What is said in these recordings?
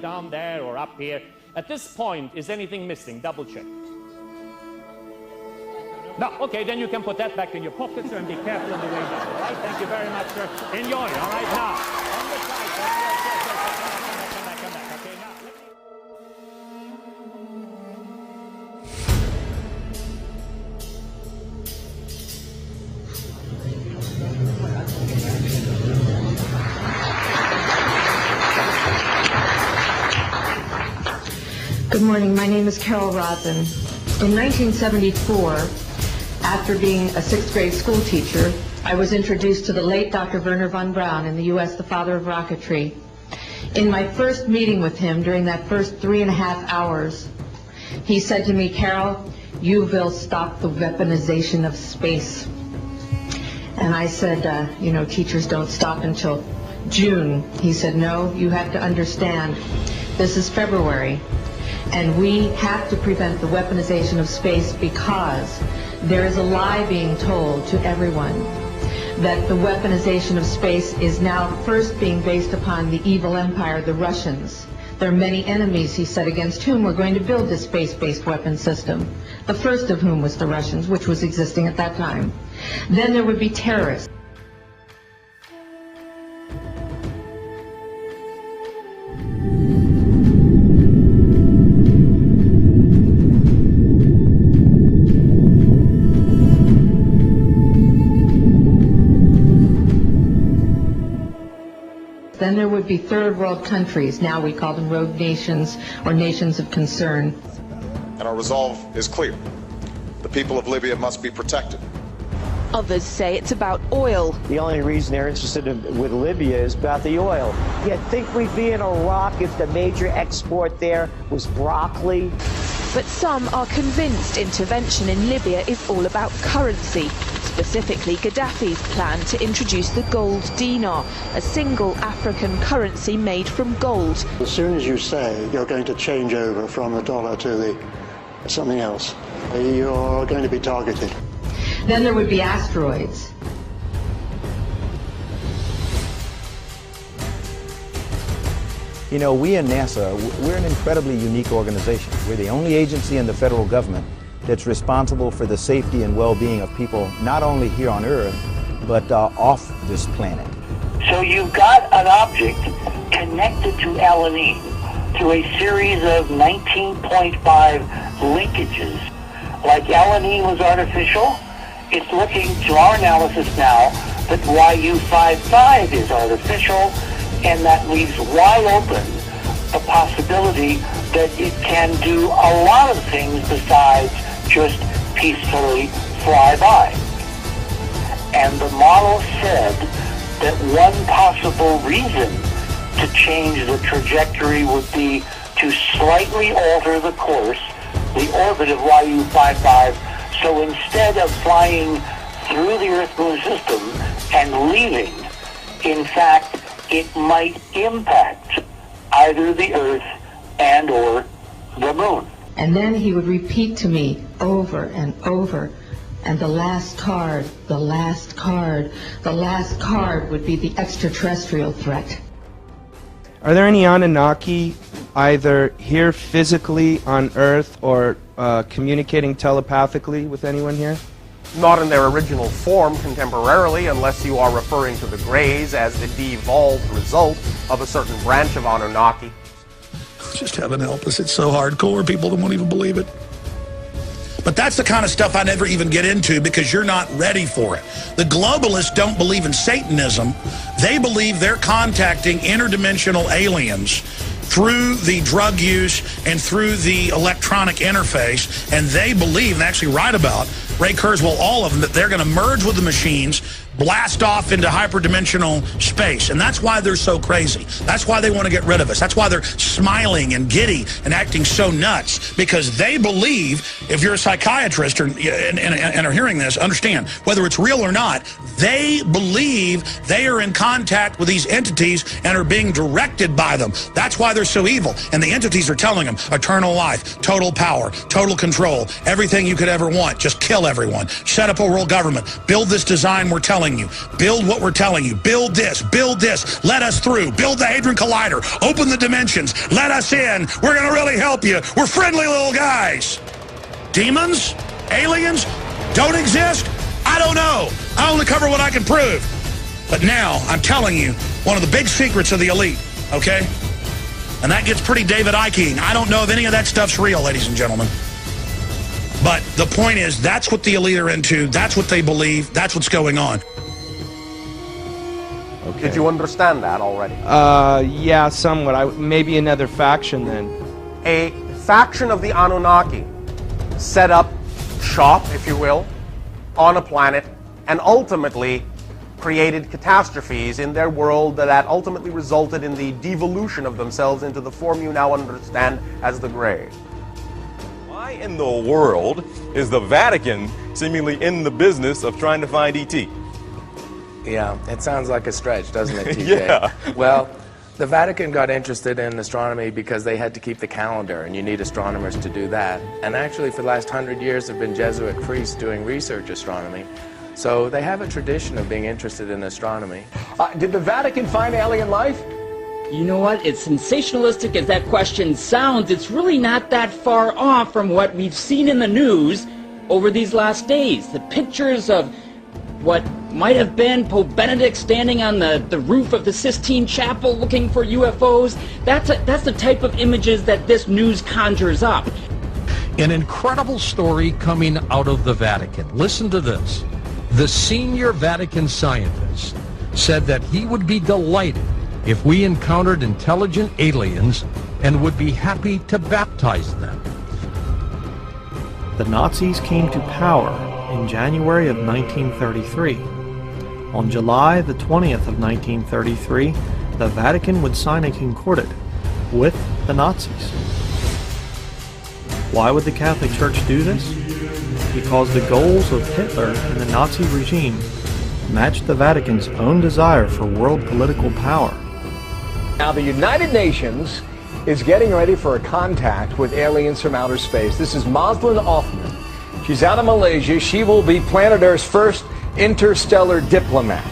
down there or up here. At this point, is anything missing? Double check. No, okay, then you can put that back in your pocket, sir, and be careful on the way down. All right, thank you very much, sir. Enjoy. All right, now. On the side, sir. Come back. Okay, now. Good morning. My name is Carol Rosin. In 1974, after being a sixth grade school teacher, I was introduced to the late Dr. Wernher von Braun, in the U.S., the father of rocketry. In my first meeting with him, during that first 3.5 hours, he said to me, Carol, you will stop the weaponization of space. And I said, teachers don't stop until June. He said, no, you have to understand, this is February. And we have to prevent the weaponization of space because there is a lie being told to everyone that the weaponization of space is now first being based upon the evil empire, the Russians. There are many enemies, he said, against whom we're going to build this space-based weapon system. The first of whom was the Russians, which was existing at that time. Then there would be terrorists. Then there would be third world countries. Now we call them rogue nations or nations of concern. And our resolve is clear. The people of Libya must be protected. Others say it's about oil. The only reason they're interested with Libya is about the oil. You'd think we'd be in Iraq if the major export there was broccoli. But some are convinced intervention in Libya is all about currency. Specifically, Gaddafi's plan to introduce the gold dinar, a single African currency made from gold. As soon as you say you're going to change over from the dollar to something else, you're going to be targeted. Then there would be asteroids. You know, we in NASA, we're an incredibly unique organization. We're the only agency in the federal government that's responsible for the safety and well-being of people, not only here on Earth, but off this planet. So you've got an object connected to Alanine through a series of 19.5 linkages. Like Alanine was artificial, it's looking to our analysis now that YU55 is artificial, and that leaves wide open the possibility that it can do a lot of things besides just peacefully fly by. And the model said that one possible reason to change the trajectory would be to slightly alter the course, the orbit of YU55, so instead of flying through the Earth-Moon system and leaving, in fact, it might impact either the Earth and or the Moon. And then he would repeat to me over and over, and the last card would be the extraterrestrial threat. Are there any Anunnaki either here physically on Earth or communicating telepathically with anyone here? Not in their original form contemporarily, unless you are referring to the Greys as the devolved result of a certain branch of Anunnaki. Just heaven help us, it's so hardcore, people won't even believe it. But that's the kind of stuff I never even get into because you're not ready for it. The globalists don't believe in Satanism. They believe they're contacting interdimensional aliens through the drug use and through the electronic interface, and they believe, and actually write about, Ray Kurzweil, all of them, that they're going to merge with the machines, blast off into hyperdimensional space. And that's why they're so crazy. That's why they want to get rid of us. That's why they're smiling and giddy and acting so nuts, because they believe, if you're a psychiatrist and are hearing this, understand, whether it's real or not, They believe they are in contact with these entities and are being directed by them. That's why they're so evil. And the entities are telling them eternal life, total power, total control, everything you could ever want. Just kill everyone. Set up a world government. Build this design we're telling you. Build what we're telling you. Build this. Build this. Let us through. Build the Hadron Collider. Open the dimensions. Let us in. We're going to really help you. We're friendly little guys. Demons? Aliens? Don't exist? I don't know. I only cover what I can prove. But now, I'm telling you, one of the big secrets of the elite, okay? And that gets pretty David Icke-ing. I don't know if any of that stuff's real, ladies and gentlemen. But the point is, that's what the elite are into. That's what they believe. That's what's going on. Okay. Did you understand that already? Yeah, somewhat. Maybe another faction then. A faction of the Anunnaki set up shop, if you will, on a planet, and ultimately created catastrophes in their world that ultimately resulted in the devolution of themselves into the form you now understand as the Grey. Why in the world is the Vatican seemingly in the business of trying to find ET? Yeah, it sounds like a stretch, doesn't it, TJ? Yeah. Well, the Vatican got interested in astronomy because they had to keep the calendar, and you need astronomers to do that. And actually, for the last 100 years, there have been Jesuit priests doing research astronomy. So they have a tradition of being interested in astronomy. Did the Vatican find alien life? You know what? As sensationalistic as that question sounds, it's really not that far off from what we've seen in the news over these last days. The pictures of what might have been Pope Benedict standing on the roof of the Sistine Chapel looking for UFOs. That's the type of images that this news conjures up. An incredible story coming out of the Vatican. Listen to this. The senior Vatican scientist said that he would be delighted if we encountered intelligent aliens and would be happy to baptize them. The Nazis came to power in January of 1933. On July the 20th of 1933, the Vatican would sign a concordat with the Nazis. Why would the Catholic Church do this? Because the goals of Hitler and the Nazi regime matched the Vatican's own desire for world political power. Now the United Nations is getting ready for a contact with aliens from outer space. This is Moslin Othman. She's out of Malaysia. She will be planet Earth's first interstellar diplomat.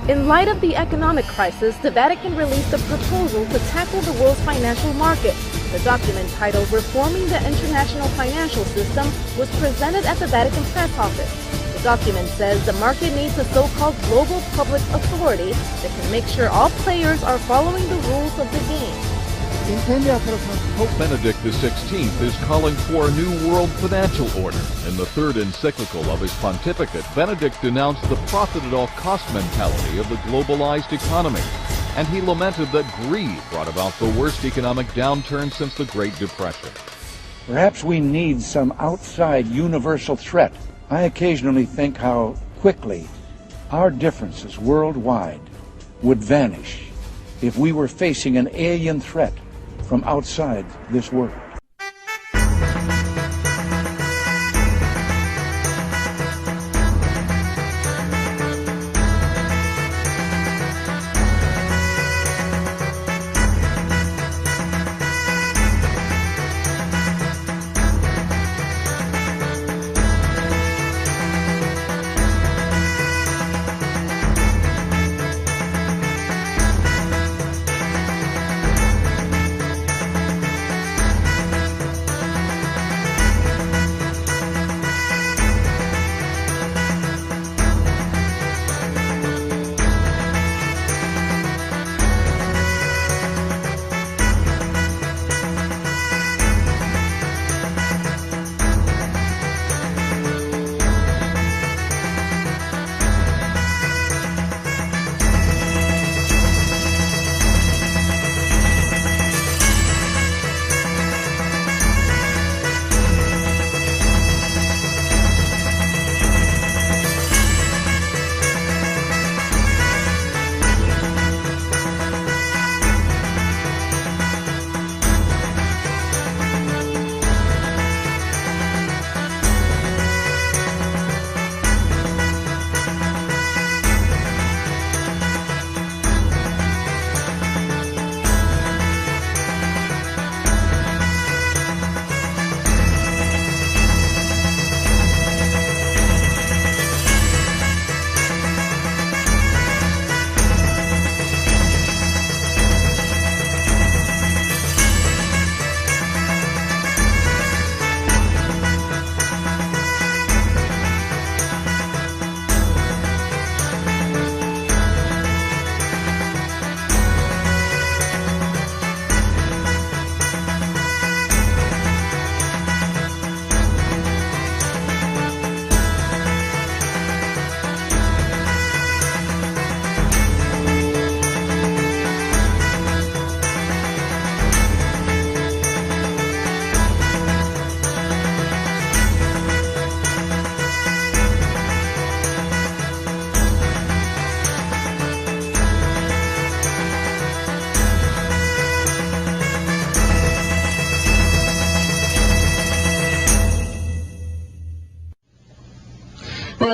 In light of the economic crisis, the Vatican released a proposal to tackle the world's financial market. The document titled Reforming the International Financial System was presented at the Vatican press office. The document says the market needs a so-called global public authority that can make sure all players are following the rules of the game. Pope Benedict XVI is calling for a new world financial order. In the third encyclical of his pontificate, Benedict denounced the profit-at-all-cost mentality of the globalized economy, and he lamented that greed brought about the worst economic downturn since the Great Depression. Perhaps we need some outside universal threat. I occasionally think how quickly our differences worldwide would vanish if we were facing an alien threat from outside this world.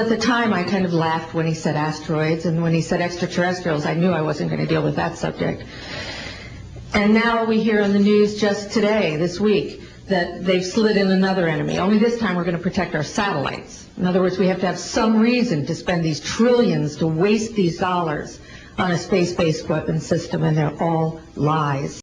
at the time, I kind of laughed when he said asteroids, and when he said extraterrestrials, I knew I wasn't going to deal with that subject. And now we hear on the news just today, this week, that they've slid in another enemy. Only this time we're going to protect our satellites. In other words, we have to have some reason to spend these trillions, to waste these dollars on a space-based weapon system, and they're all lies.